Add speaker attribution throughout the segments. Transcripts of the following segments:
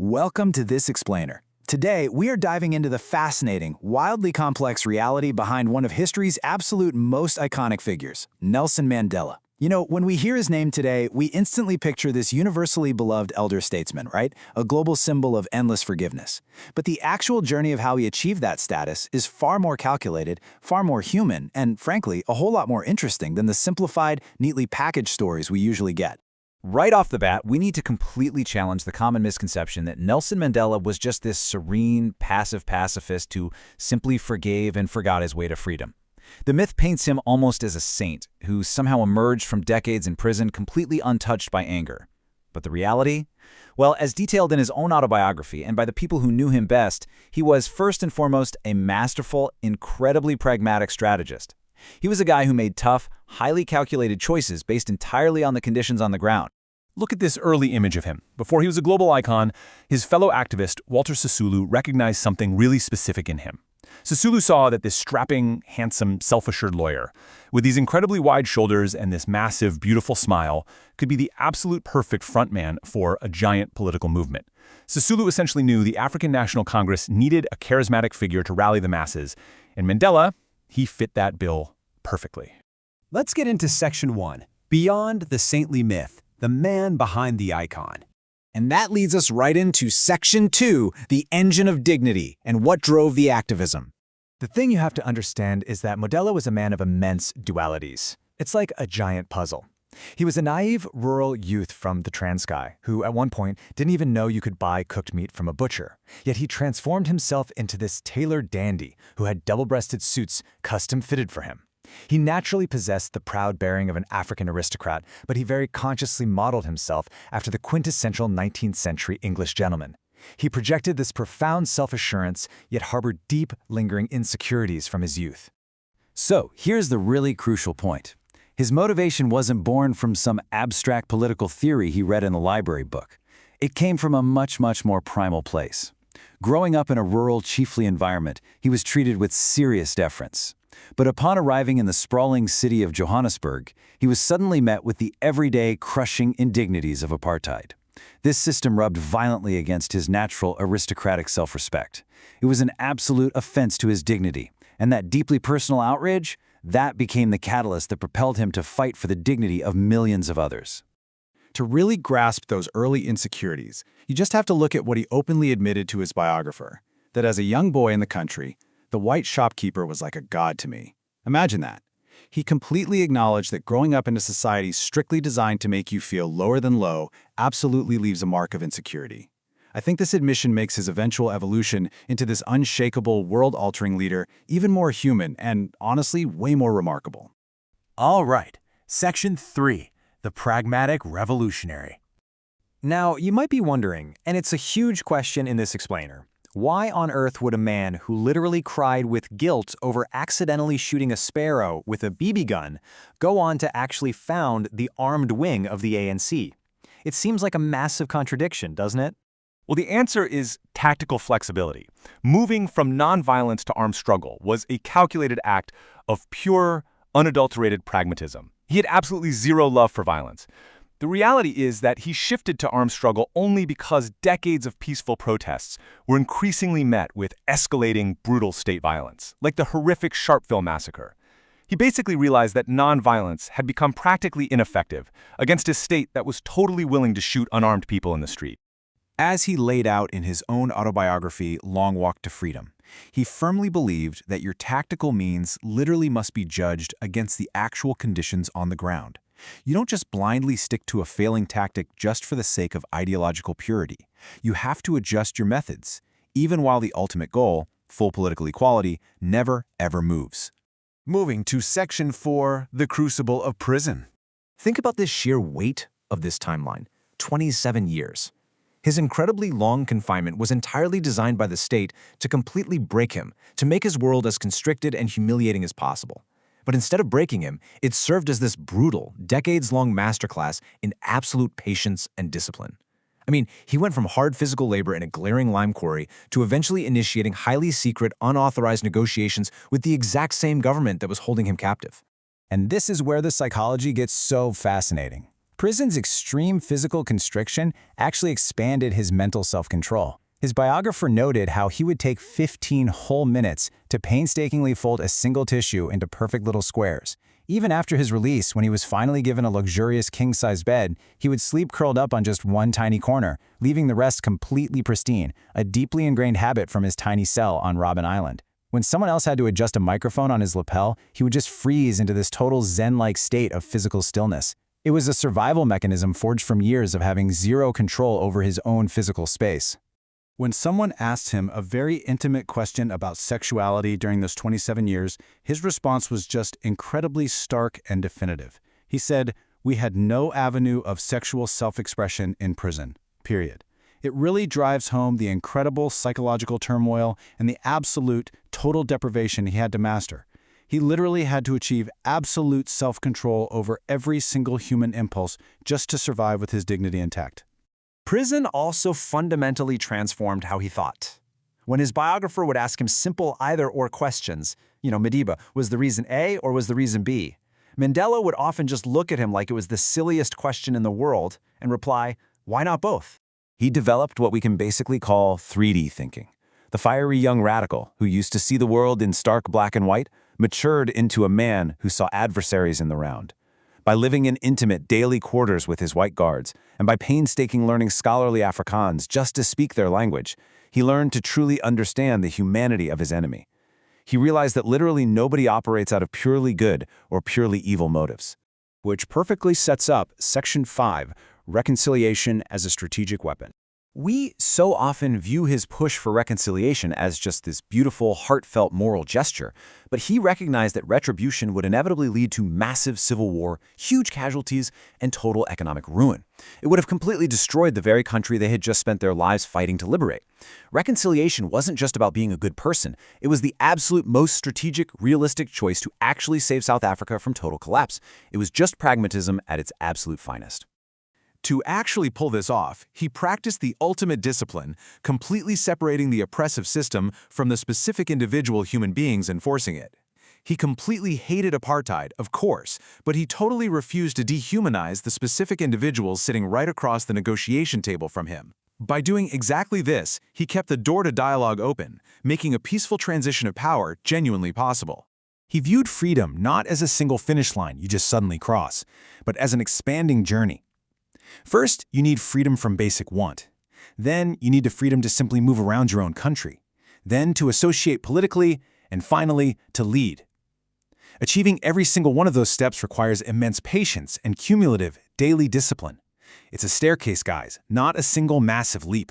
Speaker 1: Welcome to This Explainer. Today, we are diving into the fascinating, wildly complex reality behind one of history's absolute most iconic figures, Nelson Mandela. You know, when we hear his name today, we instantly picture this universally beloved elder statesman, right? A global symbol of endless forgiveness. But the actual journey of how he achieved that status is far more calculated, far more human, and frankly, a whole lot more interesting than the simplified, neatly packaged stories we usually get.
Speaker 2: Right off the bat, we need to completely challenge the common misconception that Nelson Mandela was just this serene, passive pacifist who simply forgave and forgot his way to freedom. The myth paints him almost as a saint who somehow emerged from decades in prison completely untouched by anger. But the reality? Well, as detailed in his own autobiography and by the people who knew him best, he was first and foremost a masterful, incredibly pragmatic strategist. He was a guy who made tough, highly calculated choices based entirely on the conditions on the ground.
Speaker 3: Look at this early image of him. Before he was a global icon, his fellow activist, Walter Sisulu, recognized something really specific in him. Sisulu saw that this strapping, handsome, self-assured lawyer, with these incredibly wide shoulders and this massive, beautiful smile, could be the absolute perfect frontman for a giant political movement. Sisulu essentially knew the African National Congress needed a charismatic figure to rally the masses, and Mandela, he fit that bill perfectly.
Speaker 4: Let's get into Section 1, Beyond the Saintly Myth, the man behind the icon.
Speaker 1: And that leads us right into Section 2, the engine of dignity, and what drove the activism.
Speaker 5: The thing you have to understand is that Mandela was a man of immense dualities. It's like a giant puzzle. He was a naive rural youth from the Transkei who at one point didn't even know you could buy cooked meat from a butcher. Yet he transformed himself into this tailored dandy who had double-breasted suits custom fitted for him. He naturally possessed the proud bearing of an African aristocrat, but he very consciously modeled himself after the quintessential 19th century English gentleman. He projected this profound self-assurance, yet harbored deep, lingering insecurities from his youth.
Speaker 1: So, here's the really crucial point. His motivation wasn't born from some abstract political theory he read in a library book. It came from a much more primal place. Growing up in a rural, chiefly environment, he was treated with serious deference. But upon arriving in the sprawling city of Johannesburg, he was suddenly met with the everyday, crushing indignities of apartheid. This system rubbed violently against his natural aristocratic self-respect. It was an absolute offense to his dignity, and that deeply personal outrage, that became the catalyst that propelled him to fight for the dignity of millions of others.
Speaker 6: To really grasp those early insecurities, you just have to look at what he openly admitted to his biographer, that as a young boy in the country, the white shopkeeper was like a god to me. Imagine that. He completely acknowledged that growing up in a society strictly designed to make you feel lower than low absolutely leaves a mark of insecurity. I think this admission makes his eventual evolution into this unshakable, world-altering leader even more human and, honestly, way more remarkable.
Speaker 4: All right, Section 3, the pragmatic revolutionary.
Speaker 5: Now, you might be wondering, and it's a huge question in this explainer, why on earth would a man who literally cried with guilt over accidentally shooting a sparrow with a BB gun go on to actually found the armed wing of the ANC? It seems like a massive contradiction, doesn't it?
Speaker 3: Well, the answer is tactical flexibility. Moving from nonviolence to armed struggle was a calculated act of pure, unadulterated pragmatism. He had absolutely zero love for violence. The reality is that he shifted to armed struggle only because decades of peaceful protests were increasingly met with escalating, brutal state violence, like the horrific Sharpeville massacre. He basically realized that nonviolence had become practically ineffective against a state that was totally willing to shoot unarmed people in the street.
Speaker 6: As he laid out in his own autobiography, Long Walk to Freedom, he firmly believed that your tactical means literally must be judged against the actual conditions on the ground. You don't just blindly stick to a failing tactic just for the sake of ideological purity. You have to adjust your methods, even while the ultimate goal, full political equality, never ever moves. Moving to Section 4, the crucible of prison.
Speaker 4: Think about the sheer weight of this timeline, 27 years. His incredibly long confinement was entirely designed by the state to completely break him, to make his world as constricted and humiliating as possible. But instead of breaking him, it served as this brutal, decades-long masterclass in absolute patience and discipline. I mean, he went from hard physical labor in a glaring lime quarry to eventually initiating highly secret, unauthorized negotiations with the exact same government that was holding him captive.
Speaker 1: And this is where the psychology gets so fascinating. Prison's extreme physical constriction actually expanded his mental self-control. His biographer noted how he would take 15 whole minutes to painstakingly fold a single tissue into perfect little squares. Even after his release, when he was finally given a luxurious king-size bed, he would sleep curled up on just one tiny corner, leaving the rest completely pristine, a deeply ingrained habit from his tiny cell on Robben Island. When someone else had to adjust a microphone on his lapel, he would just freeze into this total zen-like state of physical stillness. It was a survival mechanism forged from years of having zero control over his own physical space.
Speaker 6: When someone asked him a very intimate question about sexuality during those 27 years, his response was just incredibly stark and definitive. He said, "We had no avenue of sexual self-expression in prison, period." It really drives home the incredible psychological turmoil and the absolute, total deprivation he had to master. He literally had to achieve absolute self-control over every single human impulse just to survive with his dignity intact.
Speaker 4: Prison also fundamentally transformed how he thought. When his biographer would ask him simple either-or questions, Madiba, was the reason A or was the reason B? Mandela would often just look at him like it was the silliest question in the world and reply, why not both?
Speaker 2: He developed what we can basically call 3D thinking. The fiery young radical, who used to see the world in stark black and white, matured into a man who saw adversaries in the round. By living in intimate daily quarters with his white guards, and by painstaking learning scholarly Afrikaans just to speak their language, he learned to truly understand the humanity of his enemy. He realized that literally nobody operates out of purely good or purely evil motives.
Speaker 6: Which perfectly sets up Section 5, reconciliation as a strategic weapon.
Speaker 2: We so often view his push for reconciliation as just this beautiful, heartfelt moral gesture, but he recognized that retribution would inevitably lead to massive civil war, huge casualties, and total economic ruin. It would have completely destroyed the very country they had just spent their lives fighting to liberate. Reconciliation wasn't just about being a good person. It was the absolute most strategic, realistic choice to actually save South Africa from total collapse. It was just pragmatism at its absolute finest.
Speaker 4: To actually pull this off, he practiced the ultimate discipline, completely separating the oppressive system from the specific individual human beings enforcing it. He completely hated apartheid, of course, but he totally refused to dehumanize the specific individuals sitting right across the negotiation table from him. By doing exactly this, he kept the door to dialogue open, making a peaceful transition of power genuinely possible.
Speaker 6: He viewed freedom not as a single finish line you just suddenly cross, but as an expanding journey. First, you need freedom from basic want. Then, you need the freedom to simply move around your own country. Then, to associate politically, and finally, to lead. Achieving every single one of those steps requires immense patience and cumulative, daily discipline. It's a staircase, guys, not a single massive leap.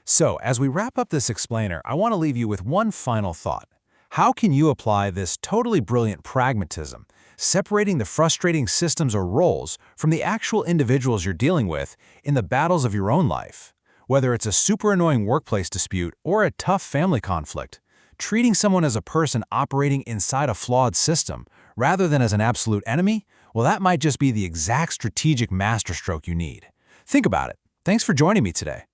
Speaker 6: So, as we wrap up this explainer, I want to leave you with one final thought. How can you apply this totally brilliant pragmatism, separating the frustrating systems or roles from the actual individuals you're dealing with in the battles of your own life? Whether it's a super annoying workplace dispute or a tough family conflict, treating someone as a person operating inside a flawed system rather than as an absolute enemy, well, that might just be the exact strategic masterstroke you need. Think about it. Thanks for joining me today.